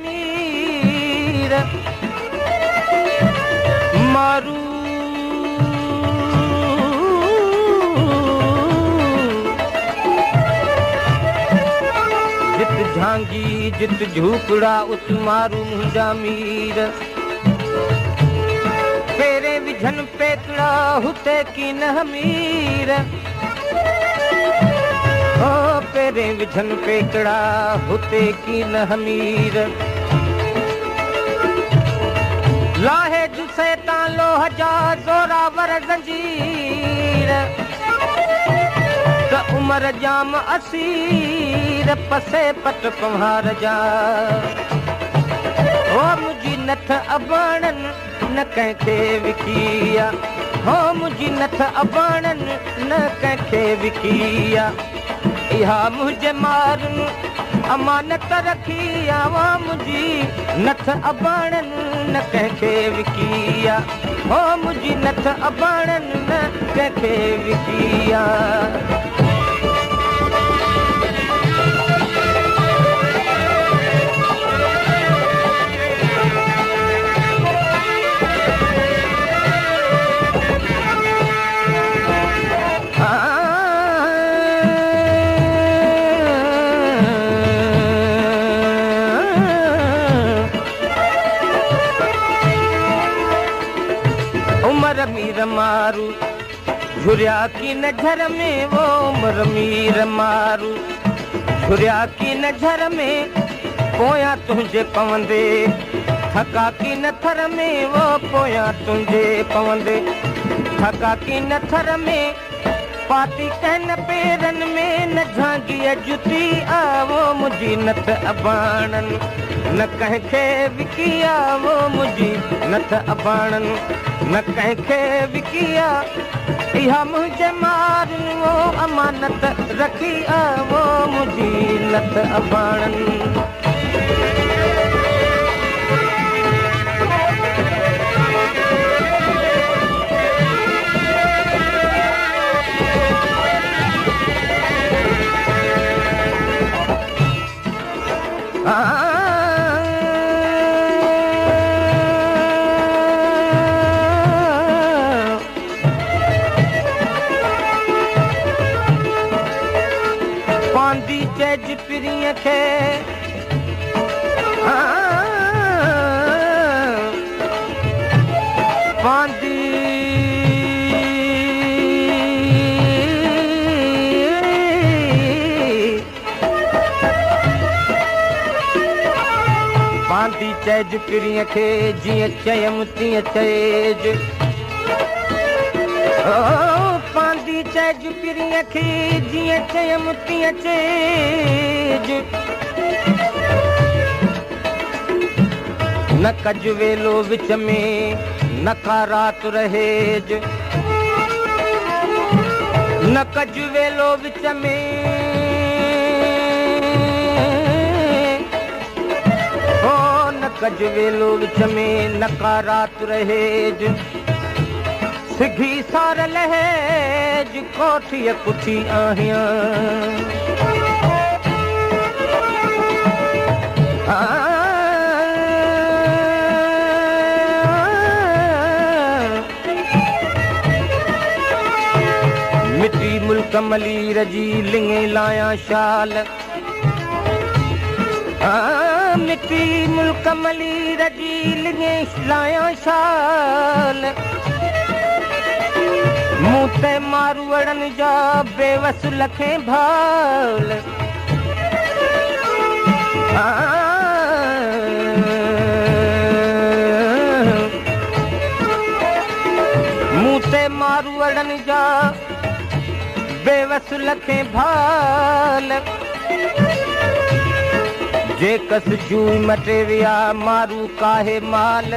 मीर मारू जित झांगी जित झूपड़ा उत मारू मुंहिंजा मीर पेरे विझन पेतड़ा हुते की न मीर ओ पेरे विझन पेतड़ा हुते की न मीर लाहे जु शैतान लोह जा ज़ोरावर ज़ंजीर त उमर जाम असीर पसे पट पवार जा ओ मुंहिंजी नथ अबाणन न कंहिंखे विकिया हो मुंहिंजी नथ अबाणन न कंहिंखे विकिया इहा मुंहिंजे मारुनि अमानत रखी आवा मुंहिंजी नथ अबाणन न कंहिंखे विकिया हो मुंहिंजी नथ अबाणन न कंहिंखे विकिया मीर मारू झुरिया की नजर में वो उमर मीर मारू झुरिया की नजर में पोया तुझे पवंदे थका की नथर में वो पोया तुझे पवंदे थका की नथर में पाती कहन पेरन में न झांगी जुती आवो मुझी नथ अबाणन न कंहिंखे विकिया वो मुझी नथ अबाणन न कंहिंखे विकिया इहा मुंहिंजे मारुनि वो अमानत रखी आवो मुझी नथ अबाणन पांदी चेज पिरीअ खे पांदी पांदी चेज पिरीअ खे जीअं चयमि तीअं चएज पांदी चेज पिरीअ खे जीअं चयमि तीअं चएज न कज वेलो विच में न का रात रहेज न कज वेलो विच में हो न कज वेलो विच में न का रात रहेज सिघी सार लहेज कोठीअ कुठी आहियां मिटी मुल्क मलीर जी लिंगे लाया शाल मिटी मुल्क मलीर जी लिंगे लाया शाल मूं ते मारूअड़नि जा बेवस लखे भाल मूं ते मारूअड़नि जा बेवस लखे भाल जे कस जूई मटे विया मारू काहे माल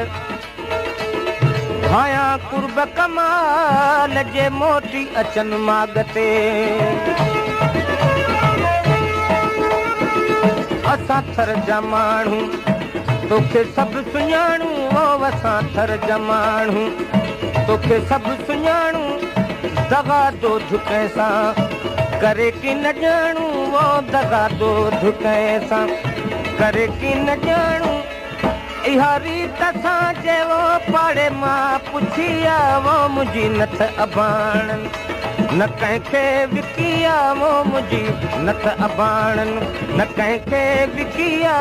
भाया कुर्ब कमाल जे मोटी अचन मागते असां थर जा माण्हू तोखे सभु सुञाणू ओ असां थर जा माण्हू तोखे सभु सुञाणू दगा दो झुके सां करे की न ॼाणू वो दगा दो झुके सां करे की न ॼाणू इहा रीत असांजे वो पाड़े मां पुछी आवो मुंहिंजी नथ अबाणन न कंहिंखे विकी आवो मुंहिंजी नथ अबाणन न कंहिंखे विकी आ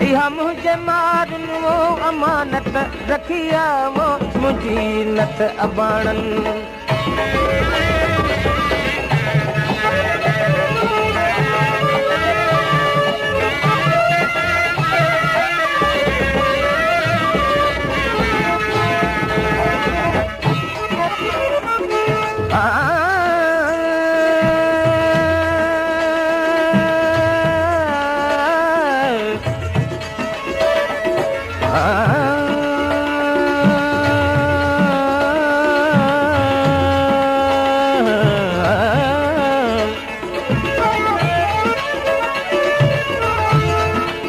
इहा मुंहिंजे मारन वो अमानत रखी आवो मुंहिंजी नथ अबाणन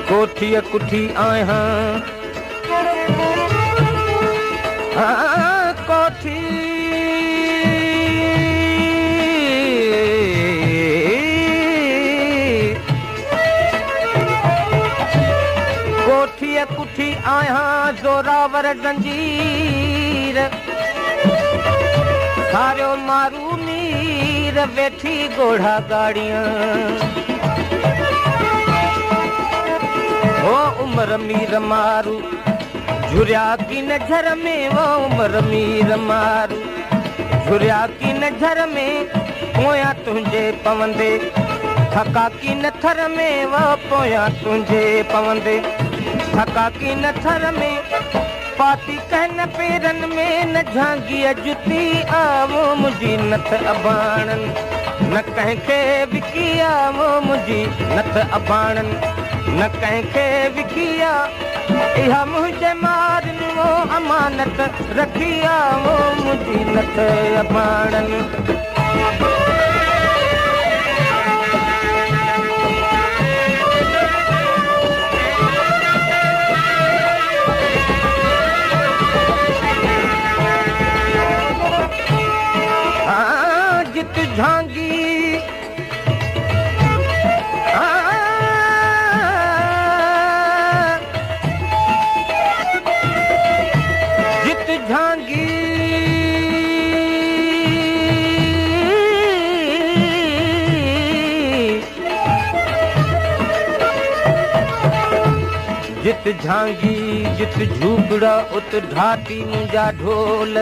कोठी कुठी आया कोठी कोठी कुठी आया जोरावर जंजीर सारो मारू मीर वेठी घोड़ा गाड़ियां वो उमर मीर मारू झुरिया की नजर में वो उमर मीर मारू झुरिया की नजर में पोया तुझे पवंदे थका की नथर में वो पोया तुझे पवंदे थका की नथर में पाती कहन पेरन में न झांगी जुती आवो मुझी नथ अबाणन न कंहिंखे विकी आवो मुझी नथ अबाणन न कंहिंखे विकी आ इहा मुंहिंजे मारन वो अमानत रखी आवो मुंहिंजी नथ अबाणन जित झांगी झांगी जित झांगी जित झूपड़ा उत ढाटी मुंहिंजा ढोल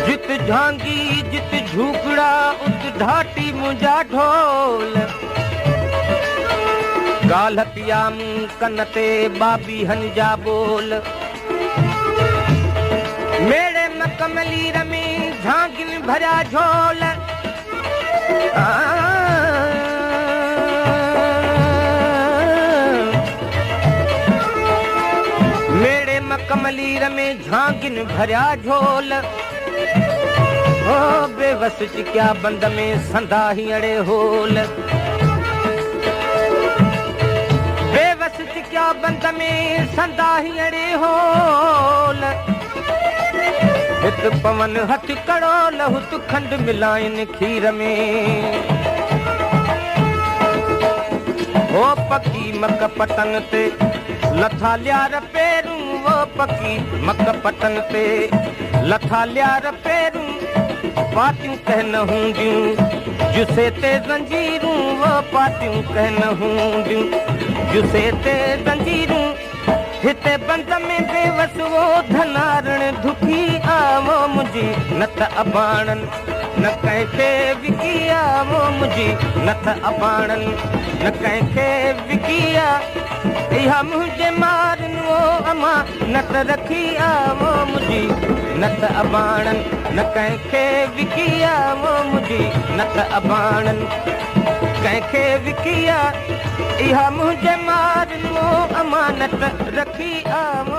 जित झांगी जित झूपड़ा उत ढाटी मुंहिंजा ढोल गाल पिया मूं कन ते बाबी हंजा बोल मेरे मकमली रमी झांगिन भरिया झोल मेरे मकमली रमी झांगिन भरिया झोल ओ बेवस चिकिया बंद में संदा हीअड़े होल बेवस चिकिया बंद में संदा हीअड़े होल हित पवन हथ कड़ो लहुत खंड मिलाइन खीर में ओ पकी मक पतन ते लथा लियार पेरूं वो पकी मक पतन ते लथा लियार पेरूं पाटियूं कहन हूंदियूं जुसे ते जंजीरूं वो पाटियूं कहन हूंदियूं जुसे ते जंजीरूं हिते बंद में बेवस वो धनारण दुखी आवो मुंहिंजी नथ अबाणन न कंहिंखे विकी आवो मुंहिंजी नथ अबाणन न कंहिंखे विकी आ इहा मुंहिंजे मारन वो अमानत रखी आवो मुंहिंजी नथ अबाणन न कंहिंखे विकी आवो मुंहिंजी नथ अबाणन कंहिंखे विकी आ इहा मुंहिंजे मारन वो अमानत रखी आवो